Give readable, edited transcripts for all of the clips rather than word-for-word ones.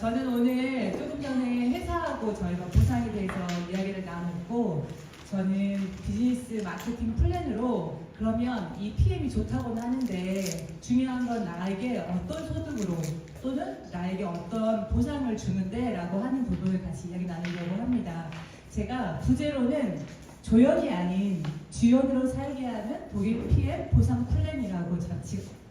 저는 오늘 조금 전에 회사하고 저희가 보상에 대해서 이야기를 나눴고, 저는 비즈니스 마케팅 플랜으로 그러면 이 PM이 좋다고는 하는데 중요한 건 나에게 어떤 소득으로 또는 나에게 어떤 보상을 주는데 라고 하는 부분을 같이 이야기 나누려고 합니다. 제가 부제로는 조연이 아닌 주연으로 살게 하는 독일 PM 보상 플랜이라고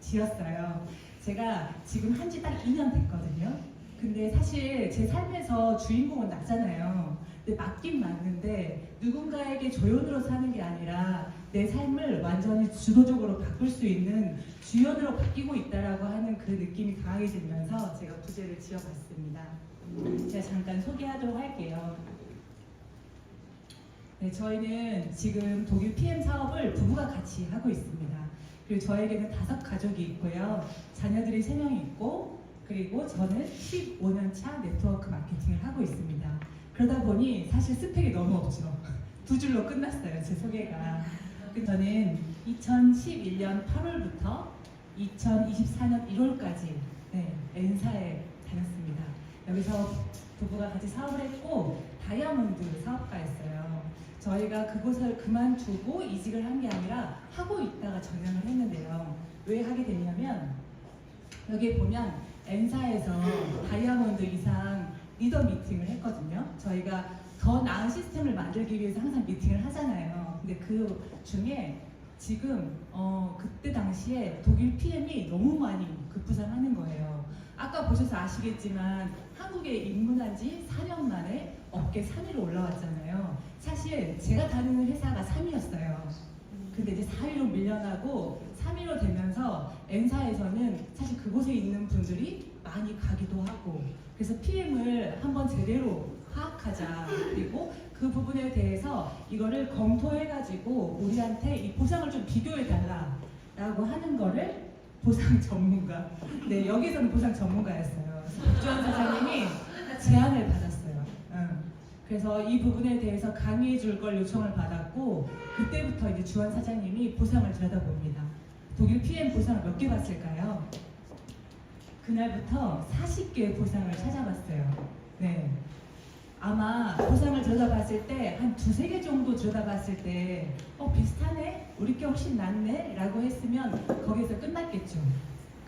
지었어요. 제가 지금 한 지 딱 2년 됐거든요. 근데 사실 제 삶에서 주인공은 나잖아요. 근데 맞긴 맞는데 누군가에게 조연으로 사는 게 아니라 내 삶을 완전히 주도적으로 바꿀 수 있는 주연으로 바뀌고 있다라고 하는 그 느낌이 강하게 들면서 제가 부제를 지어봤습니다. 제가 잠깐 소개하도록 할게요. 네, 저희는 지금 독일 PM 사업을 부부가 같이 하고 있습니다. 그리고 저에게는 5가족이 있고요. 자녀들이 3명이 있고, 그리고 저는 15년 차 네트워크 마케팅을 하고 있습니다. 그러다 보니 사실 스펙이 너무 없죠. 2줄로 끝났어요, 제 소개가. 저는 2011년 8월부터 2024년 1월까지 N사에 다녔습니다. 여기서 부부가 같이 사업을 했고 다이아몬드 사업가였어요. 저희가 그곳을 그만두고 이직을 한 게 아니라 하고 있다가 전향을 했는데요. 왜 하게 됐냐면 여기 보면 N사에서 다이아몬드 이상 리더 미팅을 했거든요. 저희가 더 나은 시스템을 만들기 위해서 항상 미팅을 하잖아요. 근데 그 중에 지금 그때 당시에 독일 PM이 너무 많이 급부상하는 거예요. 아까 보셔서 아시겠지만 한국에 입문한 지 4년 만에 업계 3위로 올라왔잖아요. 사실 제가 다니는 회사가 3위였어요. 근데 이제 4위로 밀려나고 3위로 되면서 N사에서는 사실 그곳에 있는 분들이 많이 가기도 하고, 그래서 PM을 한번 제대로 파악하자, 그리고 그 부분에 대해서 이거를 검토해가지고 우리한테 이 보상을 좀 비교해달라 라고 하는 거를 보상 전문가, 네, 여기서는 보상 전문가였어요. 박주환 사장님이 제안을 받았어요. 그래서 이 부분에 대해서 강의해 줄 걸 요청을 받았고, 그때부터 이제 주환 사장님이 보상을 들여다봅니다. 독일 PM 보상을 몇 개 봤을까요? 그날부터 40개의 보상을 찾아봤어요. 네. 아마 보상을 들여다봤을 때 한 2-3개 정도 들여다봤을 때 비슷하네? 우리 게 훨씬 낫네? 라고 했으면 거기서 끝났겠죠.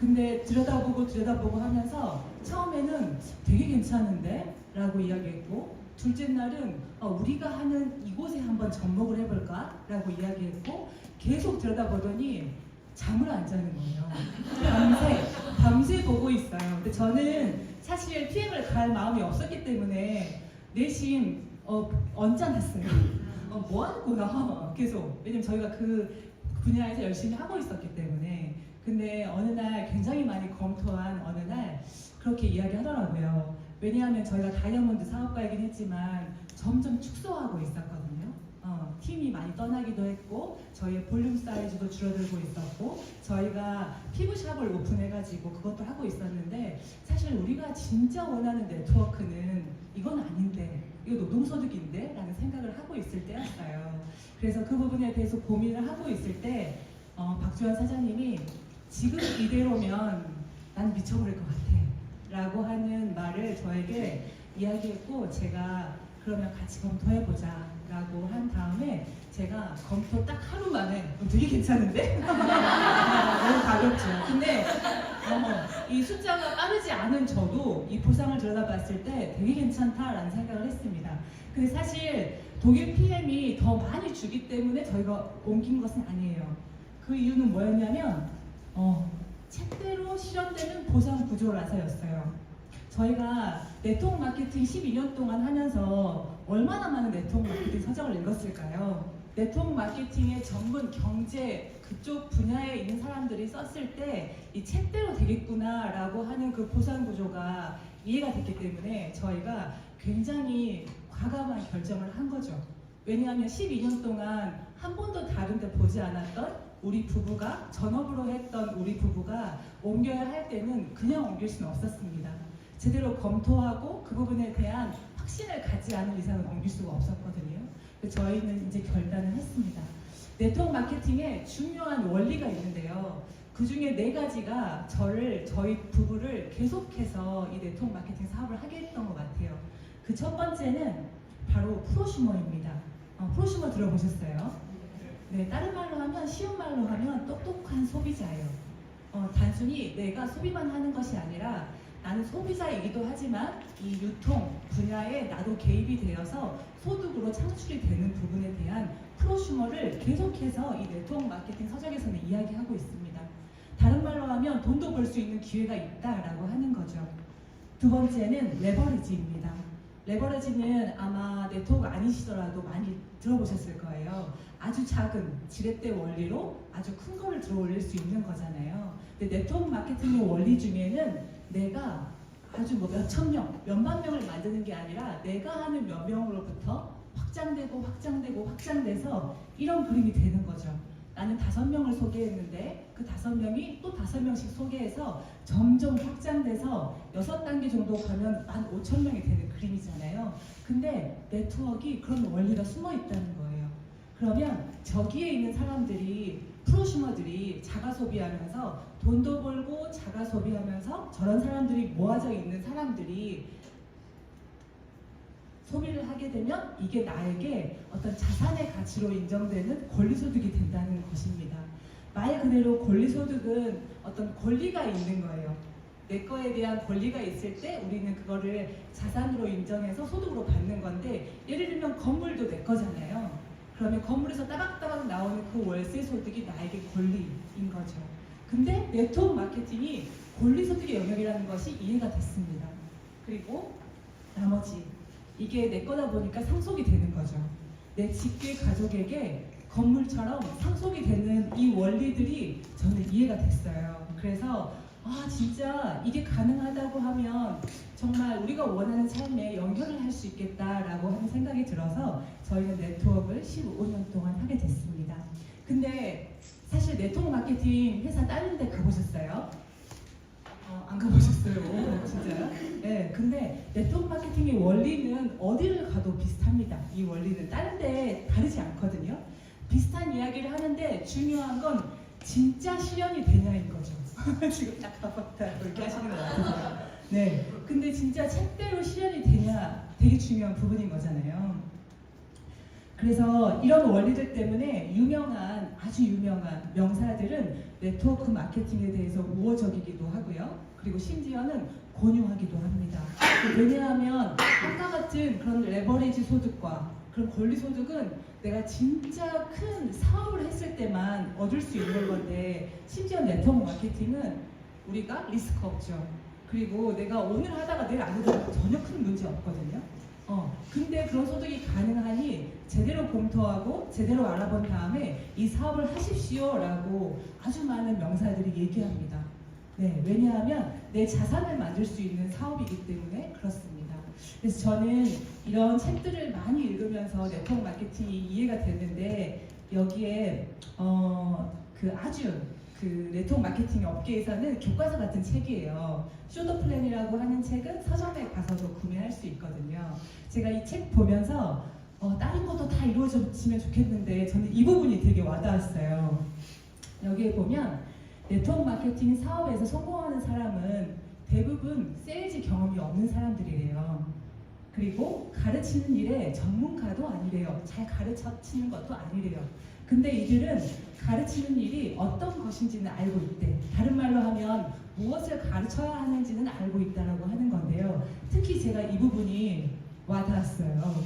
근데 들여다보고 하면서 처음에는 되게 괜찮은데? 라고 이야기했고, 둘째 날은 우리가 하는 이곳에 한번 접목을 해볼까? 라고 이야기했고, 계속 들여다보더니 잠을 안 자는 거예요. 밤새 보고 있어요. 근데 저는 사실 PM을 갈 마음이 없었기 때문에 내심 언짢았어요. 뭐 하는구나 계속. 왜냐면 저희가 그 분야에서 열심히 하고 있었기 때문에. 근데 어느 날 굉장히 많이 검토한 어느 날 그렇게 이야기하더라고요. 왜냐하면 저희가 다이아몬드 사업가이긴 했지만 점점 축소하고 있었거든요. 팀이 많이 떠나기도 했고, 저희의 볼륨 사이즈도 줄어들고 있었고, 저희가 피부샵을 오픈해가지고 그것도 하고 있었는데, 사실 우리가 진짜 원하는 네트워크는 이건 아닌데, 이거 노동소득인데? 라는 생각을 하고 있을 때였어요. 그래서 그 부분에 대해서 고민을 하고 있을 때 박주환 사장님이 지금 이대로면 난 미쳐버릴 것 같아 라고 하는 말을 저에게 이야기했고, 제가 그러면 같이 검토해보자 라고 한 다음에 제가 검토 딱 하루 만에 되게 괜찮은데? 너무 가볍죠. 근데 이 숫자가 빠르지 않은 저도 이 보상을 들여다봤을 때 되게 괜찮다라는 생각을 했습니다. 근데 사실 독일 PM이 더 많이 주기 때문에 저희가 옮긴 것은 아니에요. 그 이유는 뭐였냐면 책대로 실현되는 보상 구조라서였어요. 저희가 네트워크 마케팅 12년 동안 하면서 얼마나 많은 네트워크 마케팅 서적을 읽었을까요? 네트워크 마케팅의 전문 경제 그쪽 분야에 있는 사람들이 썼을 때 이 책대로 되겠구나 라고 하는 그 보상 구조가 이해가 됐기 때문에 저희가 굉장히 과감한 결정을 한 거죠. 왜냐하면 12년 동안 한 번도 다른 데 보지 않았던 우리 부부가, 전업으로 했던 우리 부부가 옮겨야 할 때는 그냥 옮길 수는 없었습니다. 제대로 검토하고 그 부분에 대한 확신을 갖지 않은 이상은 옮길 수가 없었거든요. 그래서 저희는 이제 결단을 했습니다. 네트워크 마케팅에 중요한 원리가 있는데요. 그 중에 4가지가 저희 부부를 계속해서 이 네트워크 마케팅 사업을 하게 했던 것 같아요. 그 첫 번째는 바로 프로슈머입니다. 프로슈머 들어보셨어요? 네, 다른 말로 하면, 쉬운 말로 하면 똑똑한 소비자예요. 단순히 내가 소비만 하는 것이 아니라 나는 소비자이기도 하지만 이 유통 분야에 나도 개입이 되어서 소득으로 창출이 되는 부분에 대한 프로슈머를 계속해서 이 네트워크 마케팅 서적에서는 이야기하고 있습니다. 다른 말로 하면 돈도 벌 수 있는 기회가 있다라고 하는 거죠. 두 번째는 레버리지입니다. 레버리지는 아마 네트워크 아니시더라도 많이 들어보셨을 거예요. 아주 작은 지렛대 원리로 아주 큰 거를 들어 올릴 수 있는 거잖아요. 근데 네트워크 마케팅의 원리 중에는 내가 아주 뭐 몇천 명, 몇만 명을 만드는 게 아니라 내가 하는 몇 명으로부터 확장돼서 이런 그림이 되는 거죠. 나는 5명을 소개했는데 그 5명이 또 5명씩 소개해서 점점 확장돼서 6단계 정도 가면 15,000명이 되는 그림이잖아요. 근데 네트워크가 그런 원리가 숨어 있다는 거예요. 그러면 저기에 있는 사람들이, 프로슈머들이 자가 소비하면서 돈도 벌고 자가 소비하면서 저런 사람들이 모아져 있는 사람들이 소비를 하게 되면 이게 나에게 어떤 자산의 가치로 인정되는 권리소득이 된다는 것입니다. 말 그대로 권리소득은 어떤 권리가 있는 거예요. 내 거에 대한 권리가 있을 때 우리는 그거를 자산으로 인정해서 소득으로 받는 건데, 예를 들면 건물도 내 거잖아요. 그러면 건물에서 따박따박 나오는 그 월세 소득이 나에게 권리인 거죠. 근데 네트워크 마케팅이 권리소득의 영역이라는 것이 이해가 됐습니다. 그리고 나머지, 이게 내 거다 보니까 상속이 되는 거죠. 내 직계 가족에게 건물처럼 상속이 되는 이 원리들이 저는 이해가 됐어요. 그래서 진짜 이게 가능하다고 하면 정말 우리가 원하는 삶에 연결을 할 수 있겠다라고 하는 생각이 들어서 저희는 네트워크를 15년 동안 하게 됐습니다. 근데 사실 네트워크 마케팅 회사 다른 데 가보셨어요? 안 가보셨어요? 진짜요? 네, 근데 네트워크 마케팅의 원리는 어디를 가도 비슷합니다. 이 원리는 다른 데 다르지 않거든요. 비슷한 이야기를 하는데 중요한 건 진짜 실현이 되냐인 거죠. 지금 딱 가봤다 이렇게 하시는 것 같아요. 네, 근데 진짜 책대로 실현이 되냐 되게 중요한 부분인 거잖아요. 그래서 이런 원리들 때문에 아주 유명한 명사들은 네트워크 마케팅에 대해서 우호적이기도 하고요. 그리고 심지어는 권유하기도 합니다. 왜냐하면 아까 같은 그런 레버리지 소득과 그런 권리 소득은 내가 진짜 큰 사업을 했을 때만 얻을 수 있는 건데, 심지어 네트워크 마케팅은 우리가 리스크 없죠. 그리고 내가 오늘 하다가 내일 안 해도 전혀 큰 문제 없거든요. 근데 그런 소득이 가능하니 제대로 검토하고 제대로 알아본 다음에 이 사업을 하십시오라고 아주 많은 명사들이 얘기합니다. 네, 왜냐하면 내 자산을 만들 수 있는 사업이기 때문에 그렇습니다. 그래서 저는 이런 책들을 많이 읽으면서 네트워크 마케팅이 이해가 됐는데, 여기에 그 네트워크 마케팅 업계에서는 교과서 같은 책이에요. 쇼더 플랜이라고 하는 책은 서점에 가서도 구매할 수 있거든요. 제가 이 책 보면서 다른 것도 다 이루어졌으면 좋겠는데 저는 이 부분이 되게 와닿았어요. 여기에 보면 네트워크 마케팅 사업에서 성공하는 사람은 대부분 세일즈 경험이 없는 사람들이래요. 그리고 가르치는 일에 전문가도 아니래요. 잘 가르치는 것도 아니래요. 근데 이들은 가르치는 일이 어떤 것인지는 알고 있대. 다른 말로 하면 무엇을 가르쳐야 하는지는 알고 있다라고 하는 건데요. 특히 제가 이 부분이 와닿았어요.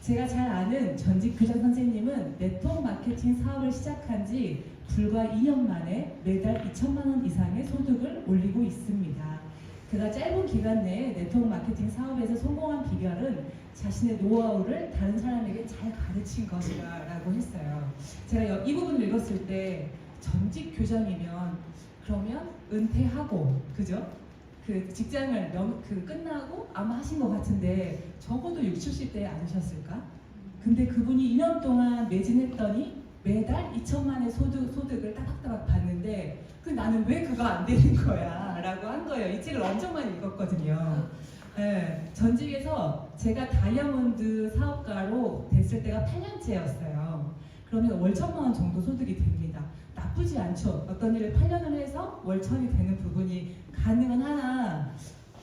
제가 잘 아는 전직 교장 선생님은 네트워크 마케팅 사업을 시작한 지 불과 2년 만에 매달 2천만 원 이상의 소득을 올리고 있습니다. 그가 짧은 기간 내에 네트워크 마케팅 사업에서 성공한 비결은 자신의 노하우를 다른 사람에게 잘 가르친 것이라고 했어요. 제가 이 부분을 읽었을 때 전직 교장이면 그러면 은퇴하고, 그죠? 그 직장을 끝나고 아마 하신 것 같은데 적어도 60, 70대에 않으셨을까? 근데 그분이 2년 동안 매진했더니 매달 2천만의 소득을 따박따박 받는데, 나는 왜 그거 안 되는 거야? 라고 한 거예요. 이 책을 엄청 많이 읽었거든요. 네, 전직에서 제가 다이아몬드 사업가로 됐을 때가 8년째였어요. 그러면 월 1,000만 원 정도 소득이 됩니다. 나쁘지 않죠. 어떤 일을 8년을 해서 월천이 되는 부분이 가능은 하나,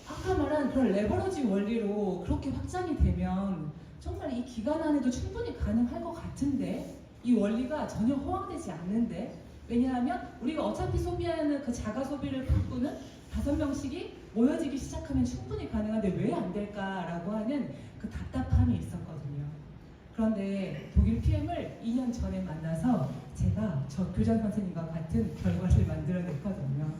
아까 말한 그런 레버러지 원리로 그렇게 확장이 되면 정말 이 기간 안에도 충분히 가능할 것 같은데, 이 원리가 전혀 허황되지 않는데, 왜냐하면 우리가 어차피 소비하는 그 자가 소비를 바꾸는 5명씩이 모여지기 시작하면 충분히 가능한데 왜 안 될까라고 하는 그 답답함이 있었거든요. 그런데 독일 PM을 2년 전에 만나서 제가 저 교장 선생님과 같은 결과를 만들어냈거든요.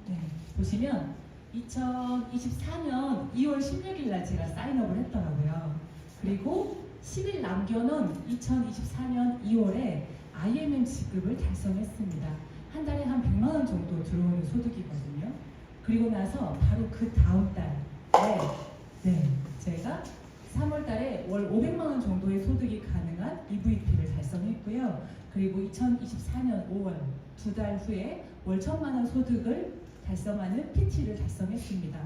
네, 보시면 2024년 2월 16일 날 제가 사인업을 했더라고요. 그리고 10일 남겨놓은 2024년 2월에 IMM 지급을 달성했습니다. 한 달에 한 100만 원 정도 들어오는 소득이거든요. 그리고 나서 바로 그 다음 달에 제가 3월 달에 월 500만 원 정도의 소득이 가능한 EVP를 달성했고요. 그리고 2024년 5월 2달 후에 월 1000만 원 소득을 달성하는 PT를 달성했습니다.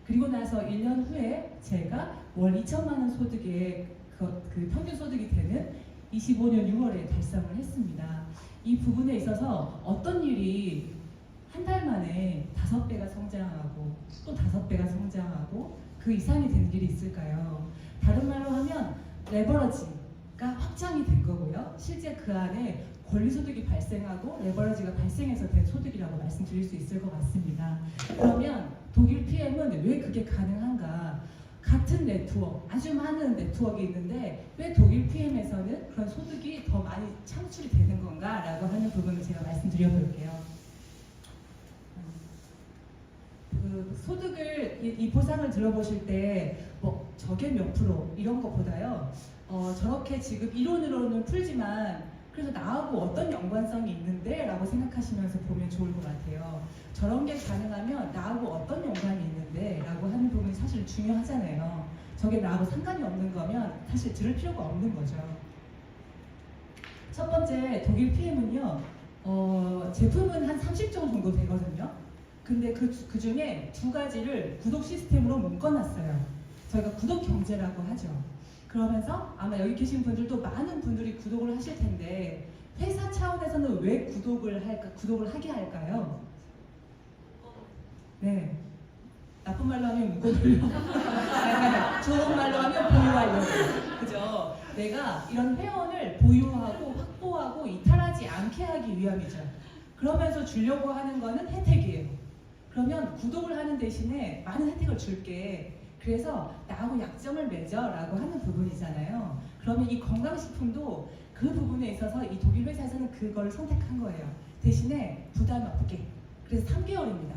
그리고 나서 1년 후에 제가 월 2천만 원 소득의 그 평균 소득이 되는 25년 6월에 달성을 했습니다. 이 부분에 있어서 어떤 일이 한 달 만에 5배가 성장하고 또 5배가 성장하고 그 이상이 되는 일이 있을까요? 다른 말로 하면 레버러지가 확장이 된 거고요. 실제 그 안에 권리소득이 발생하고 레버러지가 발생해서 된 소득이라고 말씀드릴 수 있을 것 같습니다. 그러면 독일 PM은 왜 그게 가능한가? 같은 네트워크, 아주 많은 네트워크가 있는데 왜 독일 PM에서는 그런 소득이 더 많이 창출이 되는 건가? 라고 하는 부분을 제가 말씀드려 볼게요. 그 소득을, 이 보상을 들어보실 때 뭐 저게 몇 프로 이런 것보다요, 저렇게 지금 이론으로는 풀지만 그래서 나하고 어떤 연관성이 있는데? 라고 생각하시면서 보면 좋을 것 같아요. 저런 게 가능하면 나하고 어떤 연관이 있는데? 라고 하는 부분이 사실 중요하잖아요. 저게 나하고 상관이 없는 거면 사실 들을 필요가 없는 거죠. 첫 번째, 독일 PM은요, 제품은 한 30종 정도 되거든요. 근데 그 중에 2가지를 구독 시스템으로 묶어놨어요. 저희가 구독 경제라고 하죠. 그러면서 아마 여기 계신 분들도 많은 분들이 구독을 하실 텐데, 회사 차원에서는 왜 구독을 하게 할까요? 네. 나쁜 말로 하면 묶어두려. 좋은 말로 하면 보유하려고. 그죠? 내가 이런 회원을 보유하고 확보하고 이탈하지 않게 하기 위함이죠. 그러면서 주려고 하는 거는 혜택이에요. 그러면 구독을 하는 대신에 많은 혜택을 줄게. 그래서 나하고 약정을 맺어 라고 하는 부분이잖아요. 그러면 이 건강식품도 그 부분에 있어서 이 독일 회사에서는 그걸 선택한 거예요. 대신에 부담 없게. 그래서 3개월입니다.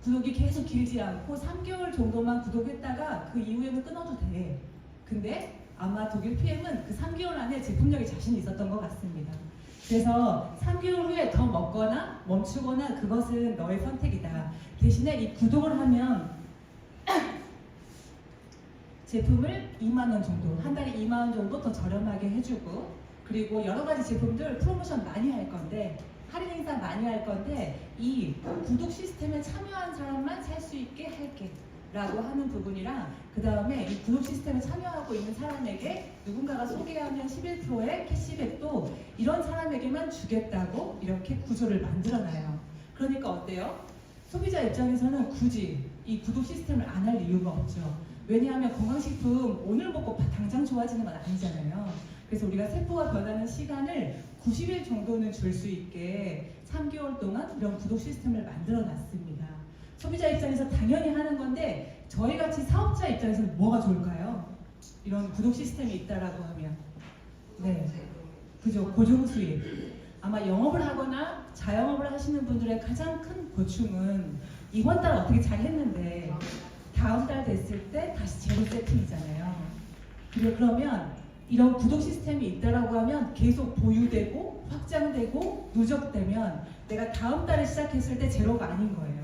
구독이 계속 길지 않고 3개월 정도만 구독했다가 그 이후에는 끊어도 돼. 근데 아마 독일 PM은 그 3개월 안에 제품력에 자신이 있었던 것 같습니다. 그래서 3개월 후에 더 먹거나 멈추거나 그것은 너의 선택이다. 대신에 이 구독을 하면 제품을 2만 원 정도, 한 달에 2만 원 정도 더 저렴하게 해주고, 그리고 여러 가지 제품들 프로모션 많이 할 건데, 할인 행사 많이 할 건데, 이 구독 시스템에 참여한 사람만 살 수 있게 할게 라고 하는 부분이랑, 그 다음에 이 구독 시스템에 참여하고 있는 사람에게 누군가가 소개하면 11%의 캐시백도 이런 사람에게만 주겠다고 이렇게 구조를 만들어놔요. 그러니까 어때요? 소비자 입장에서는 굳이 이 구독 시스템을 안 할 이유가 없죠. 왜냐하면 건강식품 오늘 먹고 당장 좋아지는 건 아니잖아요. 그래서 우리가 세포가 변하는 시간을 90일 정도는 줄 수 있게 3개월 동안 이런 구독 시스템을 만들어 놨습니다. 소비자 입장에서 당연히 하는 건데, 저희같이 사업자 입장에서는 뭐가 좋을까요? 이런 구독 시스템이 있다라고 하면. 네, 그죠. 고정 수익. 아마 영업을 하거나 자영업을 하시는 분들의 가장 큰 고충은 이번 달 어떻게 잘 했는데 다음 달 됐을 때 다시 제로 세팅이잖아요. 그러면 이런 구독 시스템이 있다라고 하면 계속 보유되고 확장되고 누적되면 내가 다음 달에 시작했을 때 제로가 아닌 거예요.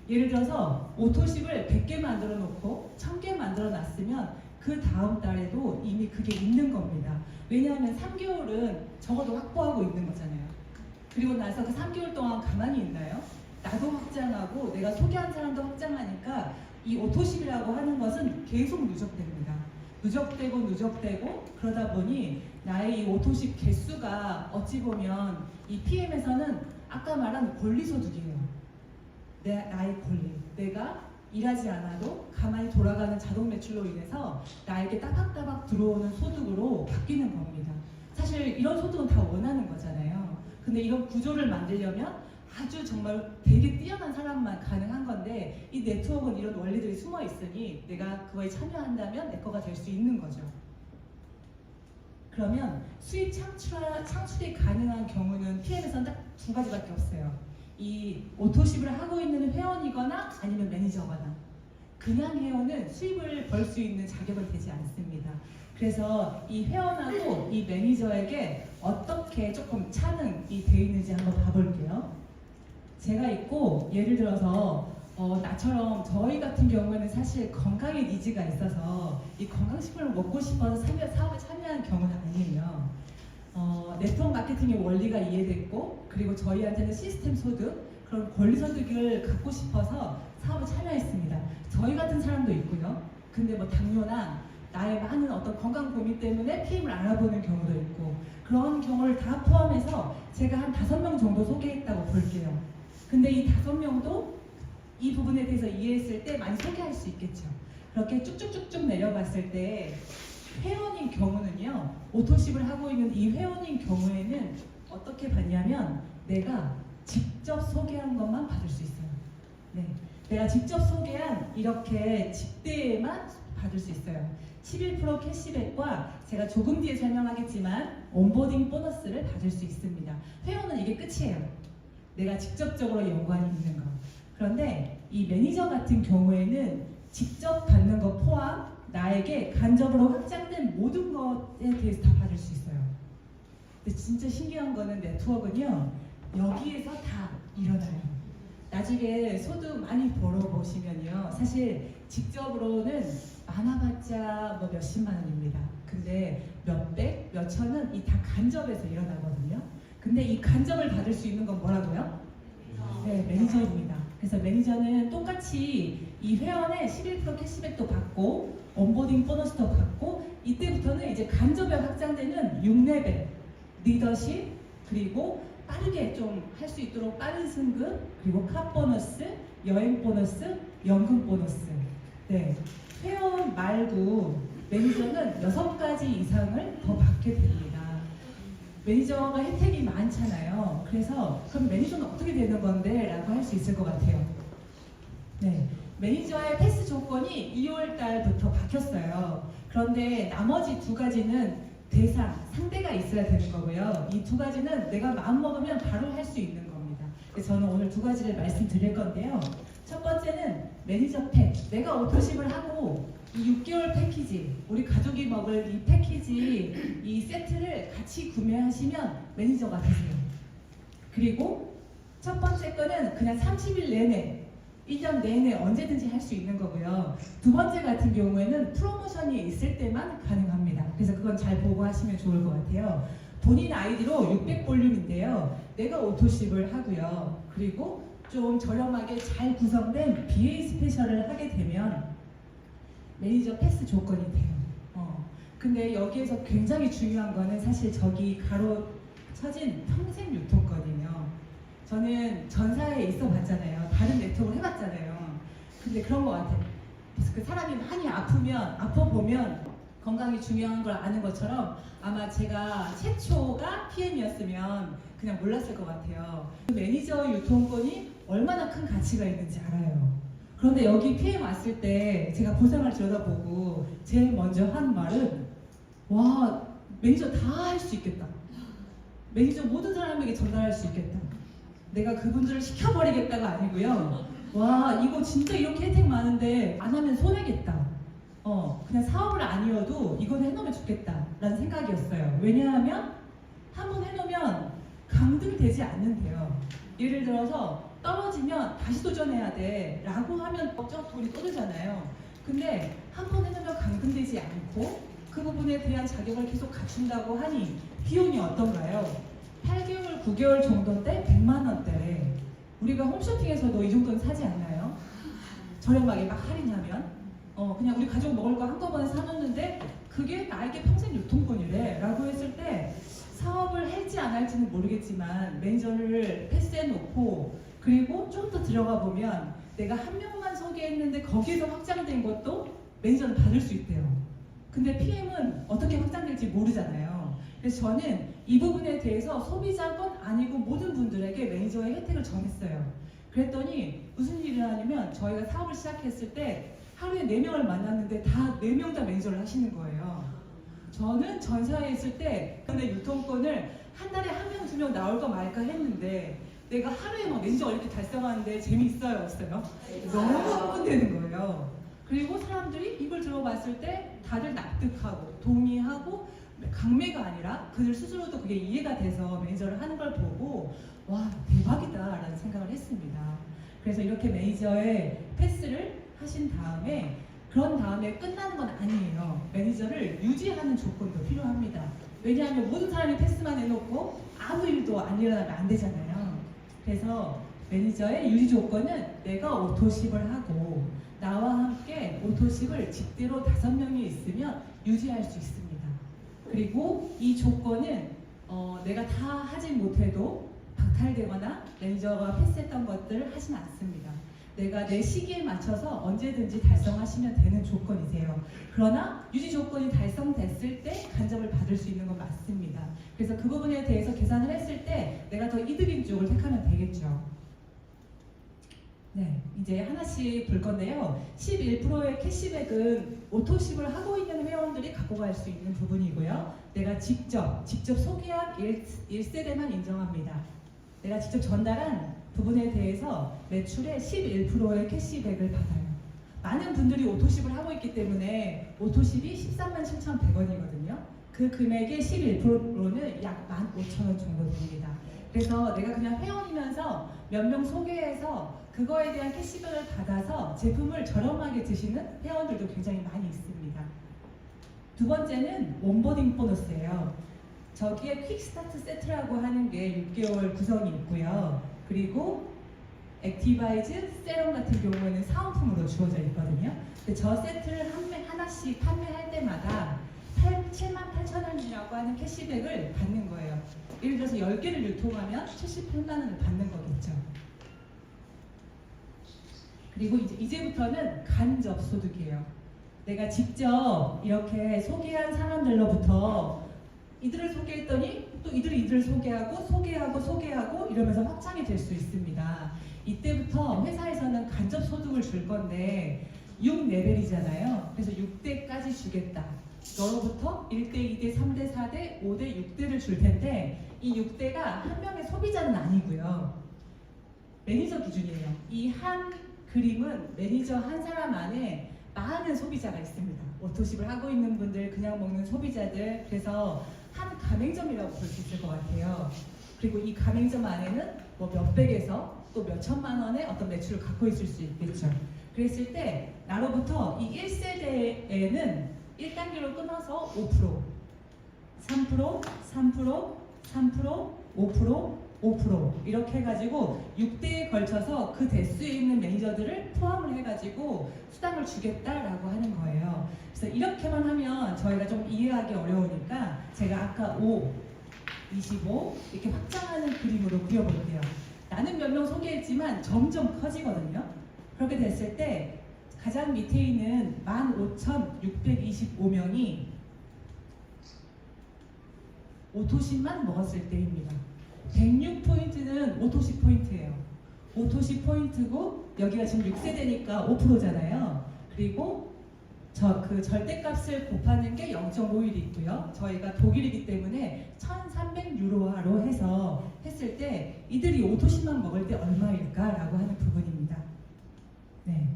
예를 들어서 오토십을 100개 만들어 놓고 1000개 만들어 놨으면 그 다음 달에도 이미 그게 있는 겁니다. 왜냐하면 3개월은 적어도 확보하고 있는 거잖아요. 그리고 나서 그 3개월 동안 가만히 있나요? 나도 확장하고 내가 소개한 사람도 확장하니까 이 오토십이라고 하는 것은 계속 누적됩니다. 누적되고 그러다 보니 나의 이 오토십 개수가 어찌 보면 이 PM에서는 아까 말한 권리소득이에요. 나의 권리. 내가 일하지 않아도 가만히 돌아가는 자동 매출로 인해서 나에게 따박따박 들어오는 소득으로 바뀌는 겁니다. 사실 이런 소득은 다 원하는 거잖아요. 근데 이런 구조를 만들려면 아주 정말 되게 뛰어난 사람만 가능한 건데 이 네트워크는 이런 원리들이 숨어 있으니 내가 그거에 참여한다면 내 거가 될 수 있는 거죠. 그러면 수익 창출이 가능한 경우는 PM에서는 딱 두 가지밖에 없어요. 이 오토십을 하고 있는 회원이거나 아니면 매니저거나. 그냥 회원은 수입을 벌 수 있는 자격은 되지 않습니다. 그래서 이 회원하고 이 매니저에게 어떻게 조금 차능이 되어 있는지 한번 봐볼게요. 제가 있고 예를 들어서 나처럼 저희 같은 경우에는 사실 건강에 니즈가 있어서 이 건강식품을 먹고 싶어서 사업에 참여한 경우는 아니에요. 네트워크 마케팅의 원리가 이해됐고 그리고 저희한테는 시스템 소득 그런 권리 소득을 갖고 싶어서 사업에 참여했습니다. 저희 같은 사람도 있고요. 근데 뭐 당뇨나 나의 많은 어떤 건강 고민 때문에 PM을 알아보는 경우도 있고 그런 경우를 다 포함해서 제가 한 5명 정도 소개했다고 볼게요. 근데 이 5명도 이 부분에 대해서 이해했을 때 많이 소개할 수 있겠죠. 그렇게 쭉쭉쭉쭉 내려갔을 때 회원인 경우는요. 오토십을 하고 있는 이 회원인 경우에는 어떻게 받냐면 내가 직접 소개한 것만 받을 수 있어요. 네, 내가 직접 소개한 이렇게 직대에만 받을 수 있어요. 11% 캐시백과 제가 조금 뒤에 설명하겠지만 온보딩 보너스를 받을 수 있습니다. 회원은 이게 끝이에요. 내가 직접적으로 연관이 있는 거. 그런데 이 매니저 같은 경우에는 직접 받는 거 포함 나에게 간접으로 확장된 모든 것에 대해서 다 받을 수 있어요. 근데 진짜 신기한 거는 네트워크는요. 여기에서 다 일어나요. 나중에 소득 많이 벌어보시면요. 사실 직접으로는 많아봤자 뭐 몇십만 원입니다. 근데 몇백, 몇천은 이 다 간접에서 일어나거든요. 근데 이 간접을 받을 수 있는 건 뭐라고요? 네, 매니저입니다. 그래서 매니저는 똑같이 이 회원의 11% 캐시백도 받고 온보딩 보너스도 받고 이때부터는 이제 간접에 확장되는 6레벨 리더십 그리고 빠르게 좀 할 수 있도록 빠른 승급 그리고 카 보너스, 여행 보너스, 연금 보너스. 네, 회원 말고 매니저는 6가지 이상을 더 받게 됩니다. 매니저가 혜택이 많잖아요. 그래서 그럼 매니저는 어떻게 되는 건데? 라고 할 수 있을 것 같아요. 네, 매니저의 패스 조건이 2월 달부터 바뀌었어요. 그런데 나머지 2가지는 대상, 상대가 있어야 되는 거고요. 이 2가지는 내가 마음먹으면 바로 할 수 있는 겁니다. 그래서 저는 오늘 2가지를 말씀드릴 건데요. 첫 번째는 매니저 팩. 내가 오토십을 하고 이 6개월 패키지, 우리 가족이 먹을 이 패키지, 이 세트를 같이 구매하시면 매니저가 되세요. 그리고 첫 번째 거는 그냥 30일 내내 1년 내내 언제든지 할 수 있는 거고요. 2번째 같은 경우에는 프로모션이 있을 때만 가능합니다. 그래서 그건 잘 보고 하시면 좋을 것 같아요. 본인 아이디로 600볼륨인데요. 내가 오토십을 하고요. 그리고 좀 저렴하게 잘 구성된 BA 스페셜을 하게 되면 매니저 패스 조건이 돼요. 근데 여기에서 굉장히 중요한 거는 사실 저기 가로 쳐진 평생 유통권이에요. 저는 전사에 있어 봤잖아요. 다른 네트워크를 해봤잖아요. 근데 그런 것 같아요. 그 사람이 많이 아파보면 건강이 중요한 걸 아는 것처럼 아마 제가 최초가 PM이었으면 그냥 몰랐을 것 같아요. 매니저 유통권이 얼마나 큰 가치가 있는지 알아요. 그런데 여기 PM 왔을 때 제가 보상을 들여다보고 제일 먼저 한 말은 와, 매니저 다 할 수 있겠다. 매니저 모든 사람에게 전달할 수 있겠다. 내가 그분들을 시켜버리겠다가 아니고요. 와, 이거 진짜 이렇게 혜택 많은데 안 하면 손해겠다. 그냥 사업을 아니어도 이건 해놓으면 좋겠다 라는 생각이었어요. 왜냐하면 한번 해놓으면 강등되지 않는데요. 예를 들어서 떨어지면 다시 도전해야 돼 라고 하면 돈이 또 들잖아요. 근데 한 번 해놓으면 강등되지 않고 그 부분에 대한 자격을 계속 갖춘다고 하니 비용이 어떤가요? 8개월, 9개월 정도 때 100만 원대. 우리가 홈쇼핑에서도 이 정도는 사지 않나요? 저렴하게 막 할인하면. 그냥 우리 가족 먹을 거 한꺼번에 사놓는데 그게 나에게 평생 유통권이래 라고 했을 때 사업을 할지 안 할지는 모르겠지만 매니저를 패스해놓고 그리고 좀 더 들어가 보면 내가 한 명만 소개했는데 거기에서 확장된 것도 매니저는 받을 수 있대요. 근데 PM은 어떻게 확장될지 모르잖아요. 그래서 저는 이 부분에 대해서 소비자건 아니고 모든 분들에게 매니저의 혜택을 정했어요. 그랬더니 무슨 일이 일어나냐면 저희가 사업을 시작했을 때 하루에 4명을 만났는데 다 4명 다 매니저를 하시는 거예요. 저는 전사에 있을 때 근데 유통권을 한 달에 1명, 2명 나올까 말까 했는데 내가 하루에 막 매니저가 이렇게 달성하는데 재미있어요? 없어요? 너무 흥분되는 거예요. 그리고 사람들이 이걸 들어봤을 때 다들 납득하고 동의하고 강매가 아니라 그들 스스로도 그게 이해가 돼서 매니저를 하는 걸 보고 와 대박이다 라는 생각을 했습니다. 그래서 이렇게 매니저의 패스를 하신 다음에 그런 다음에 끝나는 건 아니에요. 매니저를 유지하는 조건도 필요합니다. 왜냐하면 모든 사람이 패스만 해놓고 아무 일도 안 일어나면 안 되잖아요. 그래서 매니저의 유지 조건은 내가 오토십을 하고 나와 함께 오토십을 직대로 5명이 있으면 유지할 수 있습니다. 그리고 이 조건은 내가 다 하진 못해도 박탈되거나 매니저가 패스했던 것들을 하진 않습니다. 내가 내 시기에 맞춰서 언제든지 달성하시면 되는 조건이세요. 그러나 유지 조건이 달성됐을 때 간접을 받을 수 있는 건 맞습니다. 그래서 그 부분에 대해서 계산을 했을 때 내가 더 이득인 쪽을 택하면 되겠죠. 네, 이제 하나씩 볼 건데요. 11%의 캐시백은 오토십을 하고 있는 회원들이 갖고 갈 수 있는 부분이고요. 내가 직접 소개한 1세대만 인정합니다. 내가 직접 전달한 부분에 대해서 매출의 11%의 캐시백을 받아요. 많은 분들이 오토십을 하고 있기 때문에 오토십이 137,100원이거든요. 그 금액의 11%는 약 15,000원 정도 됩니다. 그래서 내가 그냥 회원이면서 몇 명 소개해서 그거에 대한 캐시백을 받아서 제품을 저렴하게 드시는 회원들도 굉장히 많이 있습니다. 두 번째는 온보딩 보너스예요. 저기에 퀵스타트 세트라고 하는 게 6개월 구성이 있고요. 그리고 액티바이즈, 세럼 같은 경우에는 사은품으로 주어져 있거든요. 근데 저 세트를 하나씩 판매할 때마다 78,000원이라고 하는 캐시백을 받는 거예요. 예를 들어서 10개를 유통하면 78만 원을 받는 거겠죠. 그리고 이제부터는 간접 소득이에요. 내가 직접 이렇게 소개한 사람들로부터 이들을 소개했더니 또 이들을 소개하고 이러면서 확장이 될 수 있습니다. 이때부터 회사에서는 간접 소득을 줄 건데 6레벨이잖아요. 그래서 6대까지 주겠다. 너로부터 1대, 2대, 3대, 4대, 5대, 6대를 줄 텐데 이 6대가 한 명의 소비자는 아니고요. 매니저 기준이에요. 이 한 그림은 매니저 한 사람 안에 많은 소비자가 있습니다. 오토십을 하고 있는 분들, 그냥 먹는 소비자들, 그래서 한 가맹점이라고 볼 수 있을 것 같아요. 그리고 이 가맹점 안에는 뭐 몇백에서 또 몇천만 원의 어떤 매출을 갖고 있을 수 있겠죠. 그랬을 때 나로부터 이 1세대에는 1단계로 끊어서 5%, 3%, 5% 이렇게 해가지고 6대에 걸쳐서 그 대수에 있는 매니저들을 포함을 해가지고 수당을 주겠다라고 하는 거예요. 그래서 이렇게만 하면 저희가 좀 이해하기 어려우니까 제가 아까 5, 25 이렇게 확장하는 그림으로 그려볼게요. 나는 몇 명 소개했지만 점점 커지거든요. 그렇게 됐을 때 가장 밑에 있는 15,625명이 오토십만 먹었을 때입니다. 106포인트는 오토십 포인트예요. 오토십 포인트고 여기가 지금 6세대니까 5%잖아요. 그리고 그 절대값을 곱하는 게 0.51이 있고요. 저희가 독일이기 때문에 1,300유로화로 해서 했을 때 이들이 오토십만 먹을 때 얼마일까라고 하는 부분입니다. 네,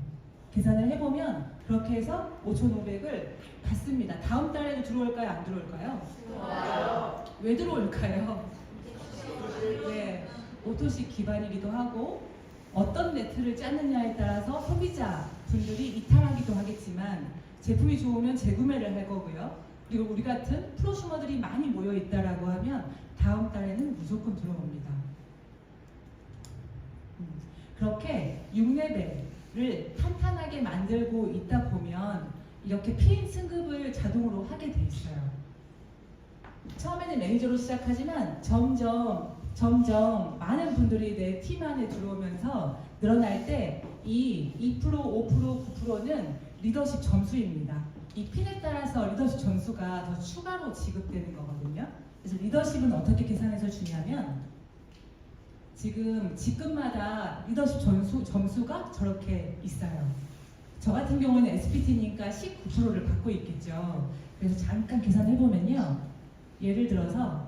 계산을 해보면 그렇게 해서 5,500을 받습니다. 다음 달에도 들어올까요? 안 들어올까요? 왜 들어올까요? 네, 오토십 기반이기도 하고 어떤 매트를 짜느냐에 따라서 소비자 분들이 이탈하기도 하겠지만 제품이 좋으면 재구매를 할 거고요. 그리고 우리 같은 프로슈머들이 많이 모여 있다라고 하면 다음 달에는 무조건 들어옵니다. 그렇게 6레벨을 탄탄하게 만들고 있다 보면 이렇게 PM 승급을 자동으로 하게 돼 있어요. 처음에는 매니저로 시작하지만 점점 많은 분들이 내 팀 안에 들어오면서 늘어날 때 이 2%, 5%, 9%는 리더십 점수입니다. 이 핀에 따라서 리더십 점수가 더 추가로 지급되는 거거든요. 그래서 리더십은 어떻게 계산해서 주냐면 지금 직급마다 리더십 점수가 저렇게 있어요. 저 같은 경우는 SPT니까 19%를 받고 있겠죠. 그래서 잠깐 계산해보면요. 예를 들어서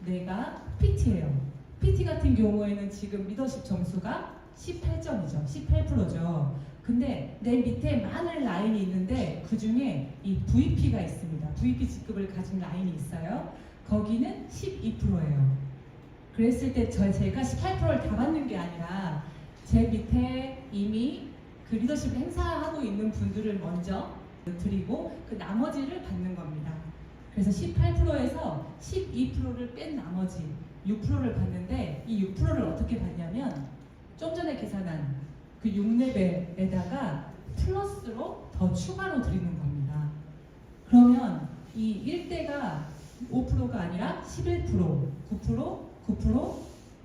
내가 PT예요. PT 같은 경우에는 지금 리더십 점수가 18점이죠. 18%죠. 근데 내 밑에 많은 라인이 있는데 그 중에 이 VP가 있습니다. VP 직급을 가진 라인이 있어요. 거기는 12%예요. 그랬을 때 제가 18%를 다 받는 게 아니라 제 밑에 이미 그 리더십을 행사하고 있는 분들을 먼저 드리고 그 나머지를 받는 겁니다. 그래서 18%에서 12%를 뺀 나머지 6%를 받는데 이 6%를 어떻게 받냐면 좀 전에 계산한 그 6레벨에다가 플러스로 더 추가로 드리는 겁니다. 그러면 이 1대가 5%가 아니라 11%, 9%, 9%,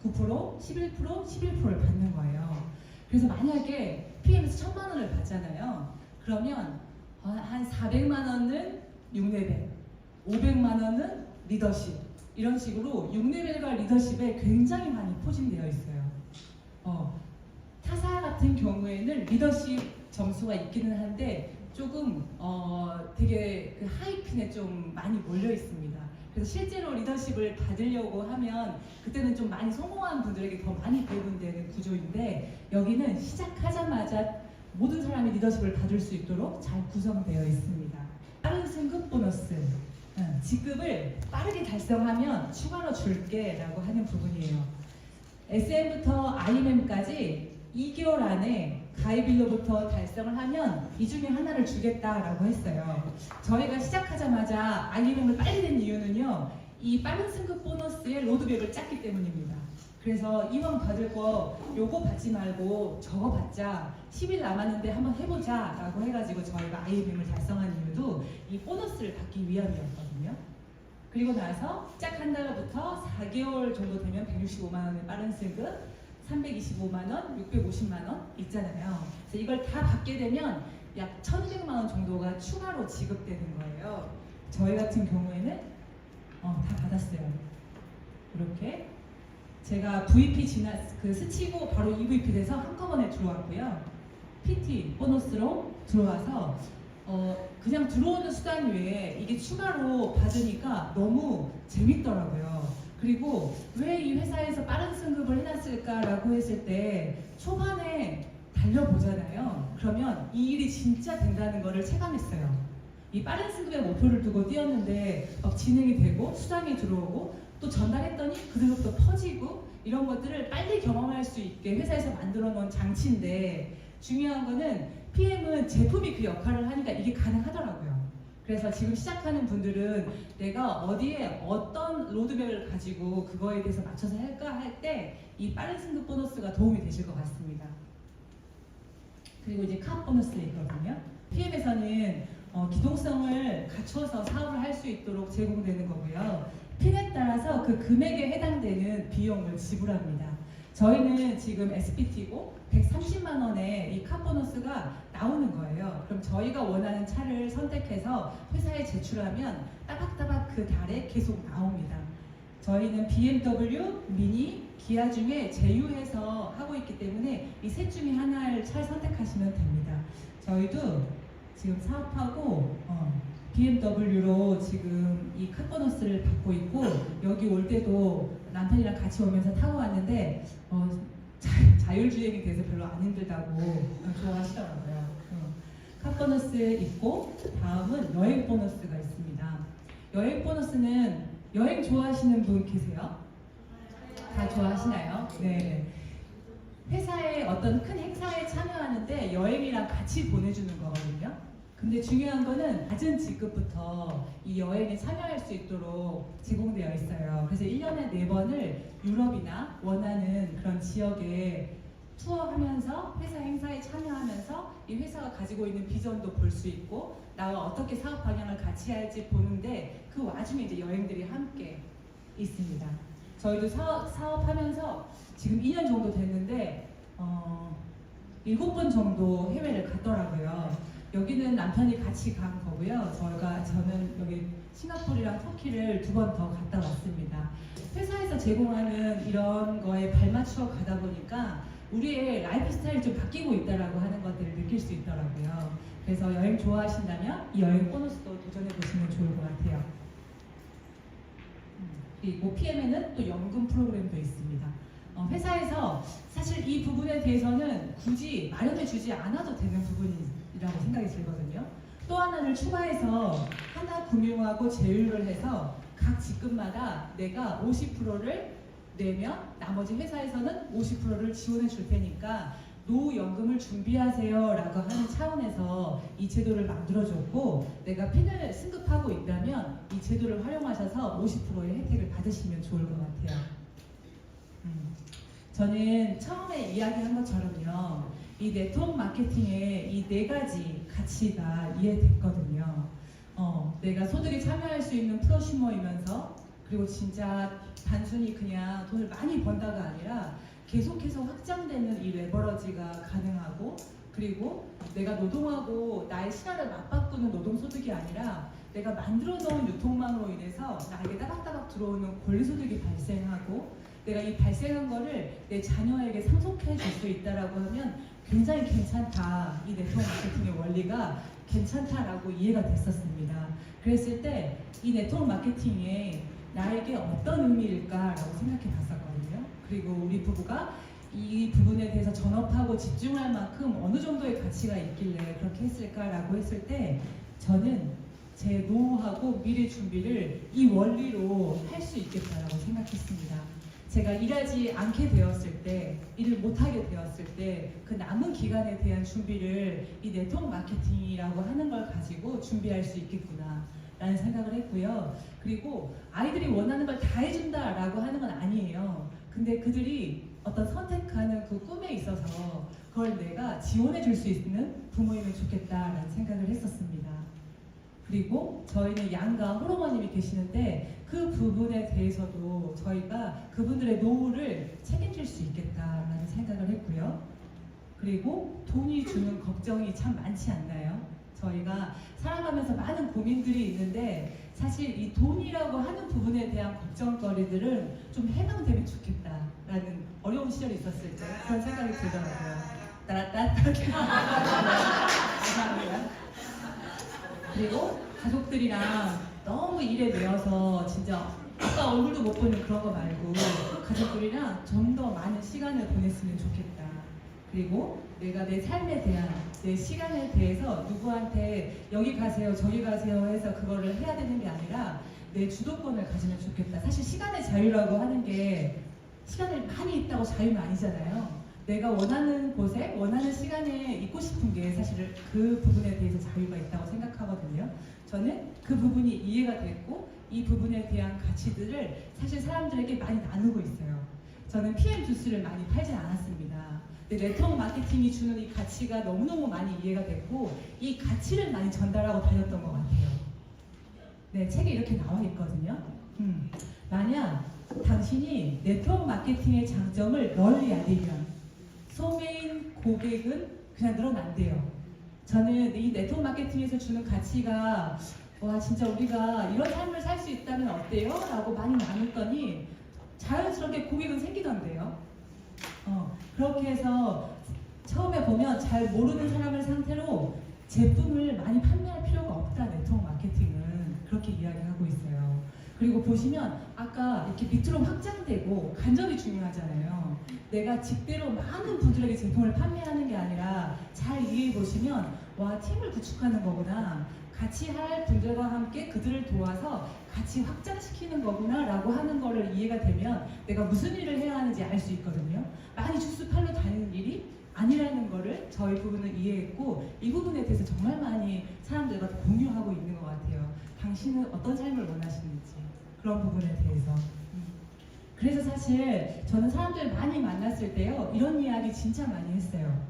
9%, 11%, 11%를 받는 거예요. 그래서 만약에 PM에서 1,000만 원을 받잖아요. 그러면 한 400만 원은 6레벨, 500만 원은 리더십 이런 식으로 6레벨과 리더십에 굉장히 많이 포진되어 있어요. 타사 같은 경우에는 리더십 점수가 있기는 한데 조금 되게 그 하이핀에 좀 많이 몰려 있습니다. 그래서 실제로 리더십을 받으려고 하면 그때는 좀 많이 성공한 분들에게 더 많이 배분되는 구조인데 여기는 시작하자마자 모든 사람이 리더십을 받을 수 있도록 잘 구성되어 있습니다. 빠른 승급 보너스, 직급을 빠르게 달성하면 추가로 줄게 라고 하는 부분이에요. SM부터 IMM까지 2개월 안에 가입일로부터 달성을 하면 이 중에 하나를 주겠다라고 했어요. 저희가 시작하자마자 IMM을 빨리 낸 이유는요. 이 빠른 승급 보너스의 로드맵을 짰기 때문입니다. 그래서 이왕 받을 거 요거 받지 말고 저거 받자 10일 남았는데 한번 해보자 라고 해가지고 저희가 IMM을 달성한 이유도 이 보너스를 받기 위함이었거든요. 그리고 나서 시작한 달부터 4개월 정도 되면 165만 원의 빠른 승급, 325만 원, 650만 원 있잖아요. 그래서 이걸 다 받게 되면 약 1,200만 원 정도가 추가로 지급되는 거예요. 저희 같은 경우에는 다 받았어요. 이렇게 제가 VP 스치고 바로 EVP 돼서 한꺼번에 들어왔고요. PT 보너스로 들어와서 그냥 들어오는 수단 외에 이게 추가로 받으니까 너무 재밌더라고요. 그리고 왜 이 회사에서 빠른 승급을 해놨을까라고 했을 때 초반에 달려보잖아요. 그러면 이 일이 진짜 된다는 거를 체감했어요. 이 빠른 승급의 목표를 두고 뛰었는데 막 진행이 되고 수당이 들어오고 또 전달했더니 그대로 또 퍼지고 이런 것들을 빨리 경험할 수 있게 회사에서 만들어 놓은 장치인데 중요한 거는 PM은 제품이 그 역할을 하니까 이게 가능하더라고요. 그래서 지금 시작하는 분들은 내가 어디에 어떤 로드맵을 가지고 그거에 대해서 맞춰서 할까 할 때 이 빠른 승급 보너스가 도움이 되실 것 같습니다. 그리고 이제 카 보너스 있거든요. PM에서는 기동성을 갖춰서 사업을 할 수 있도록 제공되는 거고요. 핀에 따라서 그 금액에 해당되는 비용을 지불합니다. 저희는 지금 SPT고 130만 원의 이 카 보너스가 나오는 거예요. 그럼 저희가 원하는 차를 선택해서 회사에 제출하면 따박따박 그 달에 계속 나옵니다. 저희는 BMW, 미니, 기아 중에 제휴해서 하고 있기 때문에 이 셋 중에 하나를 잘 선택하시면 됩니다. 저희도 지금 사업하고 BMW로 지금 이 카 보너스를 받고 있고 여기 올 때도 남편이랑 같이 오면서 타고 왔는데 자율주행이 돼서 별로 안 힘들다고 좋아하시더라고요. 카 보너스 있고 다음은 여행 보너스가 있습니다. 여행 보너스는 여행 좋아하시는 분 계세요? 다 좋아하시나요? 네. 회사의 어떤 큰 행사에 참여하는데 여행이랑 같이 보내주는 거거든요. 근데 중요한 거는 낮은 직급부터 이 여행에 참여할 수 있도록 제공되어 있어요. 그래서 1년에 4번을 유럽이나 원하는 그런 지역에 투어하면서 회사 행사에 참여하면서 이 회사가 가지고 있는 비전도 볼 수 있고 나와 어떻게 사업 방향을 같이 할지 보는데 그 와중에 이제 여행들이 함께 있습니다. 저희도 사업하면서 지금 2년 정도 됐는데 7번 정도 해외를 갔더라고요. 여기는 남편이 같이 간 거고요. 저는 여기 싱가포르랑 터키를 2번 더 갔다 왔습니다. 회사에서 제공하는 이런 거에 발맞추어 가다 보니까 우리의 라이프 스타일이 좀 바뀌고 있다라고 하는 것들을 느낄 수 있더라고요. 그래서 여행 좋아하신다면 이 여행 보너스도 도전해 보시면 좋을 것 같아요. 그리고 PM에는 또 연금 프로그램도 있습니다. 회사에서 사실 이 부분에 대해서는 굳이 마련해 주지 않아도 되는 부분이라고 생각이 들거든요. 또 하나를 추가해서 하나 금융하고 제휴를 해서 각 직급마다 내가 50%를 내면 나머지 회사에서는 50%를 지원해 줄 테니까 노후연금을 준비하세요 라고 하는 차원에서 이 제도를 만들어줬고 내가 핀을 승급하고 있다면 이 제도를 활용하셔서 50%의 혜택을 받으시면 좋을 것 같아요. 저는 처음에 이야기한 것처럼요, 이 네트워크 마케팅의 이 4가지 가치가 이해됐거든요. 내가 소득에 참여할 수 있는 프로슈머이면서 그리고 진짜 단순히 그냥 돈을 많이 번다가 아니라 계속해서 확장되는 이 레버러지가 가능하고 그리고 내가 노동하고 나의 시간을 맞바꾸는 노동소득이 아니라 내가 만들어 놓은 유통망으로 인해서 나에게 따박따박 들어오는 권리소득이 발생하고 내가 이 발생한 거를 내 자녀에게 상속해 줄 수 있다라고 하면 굉장히 괜찮다. 이 네트워크 마케팅의 원리가 괜찮다라고 이해가 됐었습니다. 그랬을 때 이 네트워크 마케팅에 나에게 어떤 의미일까라고 생각해 봤었거든요. 그리고 우리 부부가 이 부분에 대해서 전업하고 집중할 만큼 어느 정도의 가치가 있길래 그렇게 했을까라고 했을 때 저는 제 노후하고 미래 준비를 이 원리로 할 수 있겠다라고 생각했습니다. 제가 일하지 않게 되었을 때, 일을 못하게 되었을 때 그 남은 기간에 대한 준비를 이 네트워크 마케팅이라고 하는 걸 가지고 준비할 수 있겠구나 라는 생각을 했고요. 그리고 아이들이 원하는 걸 다 해준다라고 하는 건 아니에요. 근데 그들이 어떤 선택하는 그 꿈에 있어서 그걸 내가 지원해 줄 수 있는 부모이면 좋겠다라는 생각을 했었습니다. 그리고 저희는 양가 호르머님이 계시는데 그 부분에 대해서도 저희가 그분들의 노후를 책임질 수 있겠다라는 생각을 했고요. 그리고 돈이 주는 걱정이 참 많지 않나요? 저희가 살아가면서 많은 고민들이 있는데 사실 이 돈이라고 하는 부분에 대한 걱정거리들은 좀 해방되면 좋겠다라는 어려운 시절이 있었을 때 그런 생각이 들더라고요. 따라따 감사합니다. 그리고 가족들이랑 너무 일에 매여서 진짜 아빠 얼굴도 못 보는 그런 거 말고 가족들이랑 좀 더 많은 시간을 보냈으면 좋겠다. 그리고 내가 내 삶에 대한 내 시간에 대해서 누구한테 여기 가세요 저기 가세요 해서 그거를 해야 되는 게 아니라 내 주도권을 가지면 좋겠다. 사실 시간의 자유라고 하는 게 시간을 많이 있다고 자유는 아니잖아요. 내가 원하는 곳에 원하는 시간에 있고 싶은 게 사실 그 부분에 대해서 자유가 있다고 생각하거든요. 저는 그 부분이 이해가 됐고 이 부분에 대한 가치들을 사실 사람들에게 많이 나누고 있어요. 저는 PM 주스를 많이 팔진 않았습니다. 근데 네트워크 마케팅이 주는 이 가치가 너무너무 많이 이해가 됐고 이 가치를 많이 전달하고 다녔던 것 같아요. 네, 책에 이렇게 나와 있거든요. 만약 당신이 네트워크 마케팅의 장점을 널리 알리면 소매인 고객은 그냥 늘어난대요. 저는 이 네트워크 마케팅에서 주는 가치가 와 진짜 우리가 이런 삶을 살 수 있다면 어때요? 라고 많이 나눴더니 자연스럽게 고객은 생기던데요. 그렇게 해서 처음에 보면 잘 모르는 사람을 상태로 제품을 많이 판매할 필요가 없다. 네트워크 마케팅은 그렇게 이야기하고 있어요. 그리고 보시면 아까 이렇게 밑으로 확장되고 간접이 중요하잖아요. 내가 직대로 많은 분들에게 제품을 판매하는 게 아니라 잘 이해해 보시면 와 팀을 구축하는 거구나. 같이 할 분들과 함께 그들을 도와서 같이 확장시키는 거구나 라고 하는 거를 이해가 되면 내가 무슨 일을 해야 하는지 알 수 있거든요. 많이 주스 팔러 다니는 일이 아니라는 거를 저희 부분은 이해했고 이 부분에 대해서 정말 많이 사람들과 공유하고 있는 것 같아요. 당신은 어떤 삶을 원하시는지 그런 부분에 대해서 그래서 사실 저는 사람들 많이 만났을 때요, 이런 이야기 진짜 많이 했어요.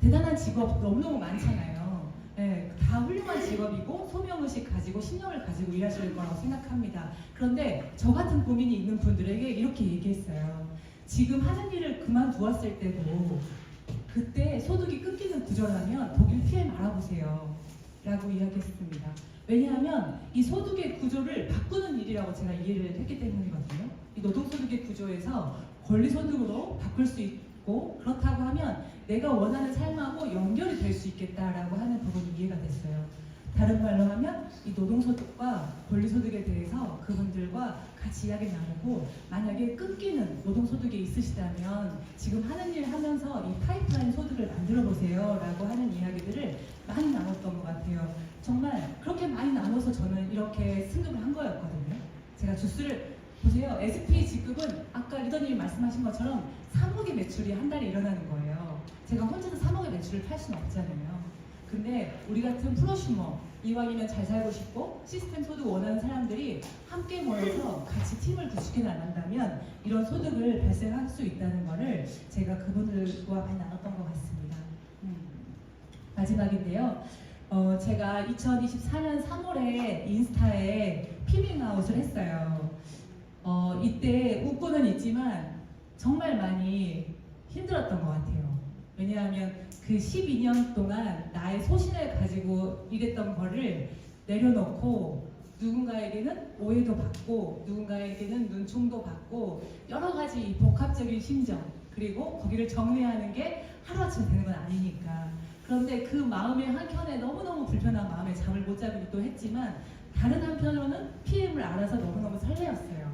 대단한 직업 너무너무 많잖아요. 네, 다 훌륭한 직업이고 소명의식 가지고 신념을 가지고 일하실 거라고 생각합니다. 그런데 저 같은 고민이 있는 분들에게 이렇게 얘기했어요. 지금 하는 일을 그만두었을 때도 그때 소득이 끊기는 구조라면 독일 PM 알아보세요 라고 이야기했습니다. 왜냐하면 이 소득의 구조를 바꾸는 일이라고 제가 이해를 했기 때문이거든요. 이 노동소득의 구조에서 권리소득으로 바꿀 수 있고, 그렇다고 하면 내가 원하는 삶하고 연결이 될 수 있겠다라고 하는 부분이 이해가 됐어요. 다른 말로 하면 이 노동소득과 권리소득에 대해서 그분들과 같이 이야기 나누고, 만약에 끊기는 노동소득이 있으시다면 지금 하는 일 하면서 이 파이프라인 소득을 만들어 보세요 라고 하는 이야기들을 많이 나눴던 것 같아요. 정말 그렇게 많이 나눠서 저는 이렇게 승급을 한 거였거든요. 제가 주스를 보세요. SP 직급은 아까 리더님이 말씀하신 것처럼 3억의 매출이 한 달에 일어나는 거예요. 제가 혼자서 3억의 매출을 팔 수는 없잖아요. 근데 우리 같은 프로슈머, 이왕이면 잘 살고 싶고 시스템 소득 원하는 사람들이 함께 모여서 같이 팀을 구축해 나간다면 이런 소득을 발생할 수 있다는 것을 제가 그분들과 많이 나눴던 것 같습니다. 마지막인데요. 제가 2024년 3월에 인스타에 피밍아웃을 했어요. 이때 웃고는 있지만 정말 많이 힘들었던 것 같아요. 왜냐하면 그 12년 동안 나의 소신을 가지고 일했던 거를 내려놓고 누군가에게는 오해도 받고 누군가에게는 눈총도 받고 여러 가지 복합적인 심정, 그리고 거기를 정리하는 게 하루아침에 되는 건 아니니까. 그런데 그 마음의 한켠에 너무너무 불편한 마음에 잠을 못 자기도 했지만, 다른 한편으로는 PM을 알아서 너무너무 설레었어요.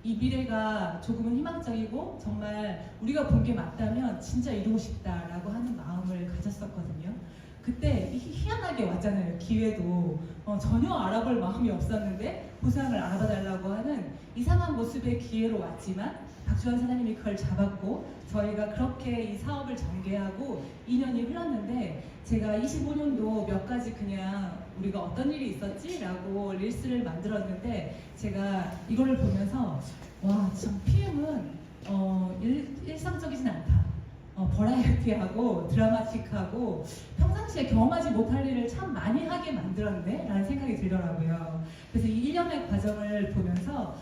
이 미래가 조금은 희망적이고 정말 우리가 본 게 맞다면 진짜 이루고 싶다라고 하는 마음을 가졌었거든요. 그때 희한하게 왔잖아요. 기회도 전혀 알아볼 마음이 없었는데 보상을 알아봐달라고 하는 이상한 모습의 기회로 왔지만, 박주환 사장님이 그걸 잡았고 저희가 그렇게 이 사업을 전개하고 2년이 흘렀는데, 제가 25년도 몇 가지 그냥 우리가 어떤 일이 있었지? 라고 릴스를 만들었는데, 제가 이거를 보면서 와, 참 PM은 일상적이진 않다. 버라이어티하고 드라마틱하고 평상시에 경험하지 못할 일을 참 많이 하게 만들었네 라는 생각이 들더라고요. 그래서 이 1년의 과정을 보면서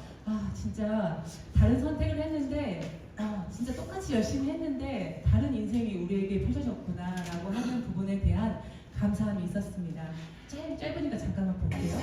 진짜 다른 선택을 했는데 진짜 똑같이 열심히 했는데 다른 인생이 우리에게 펼쳐졌구나 라고 하는 부분에 대한 감사함이 있었습니다. 짧으니까 잠깐만 볼게요.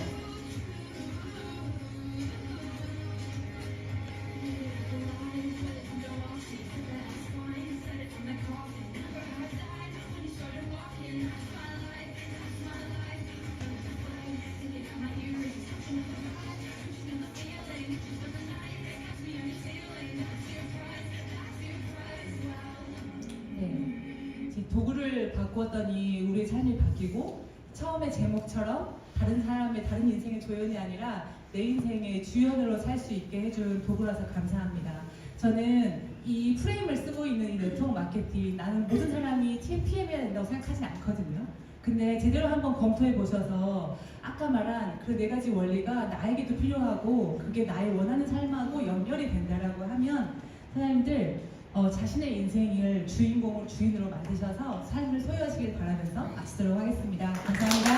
도구를 바꾸었더니 우리의 삶이 바뀌고, 처음에 제목처럼 다른 사람의 다른 인생의 조연이 아니라 내 인생의 주연으로 살 수 있게 해준 도구라서 감사합니다. 저는 이 프레임을 쓰고 있는 이 네트워크 마케팅, 나는 모든 사람이 PM해야 된다고 생각하진 않거든요. 근데 제대로 한번 검토해 보셔서 아까 말한 그 4가지 원리가 나에게도 필요하고 그게 나의 원하는 삶하고 연결이 된다라고 하면 사장님들 자신의 인생을 주인으로 만드셔서 삶을 소유하시길 바라면서 마치도록 하겠습니다. 감사합니다.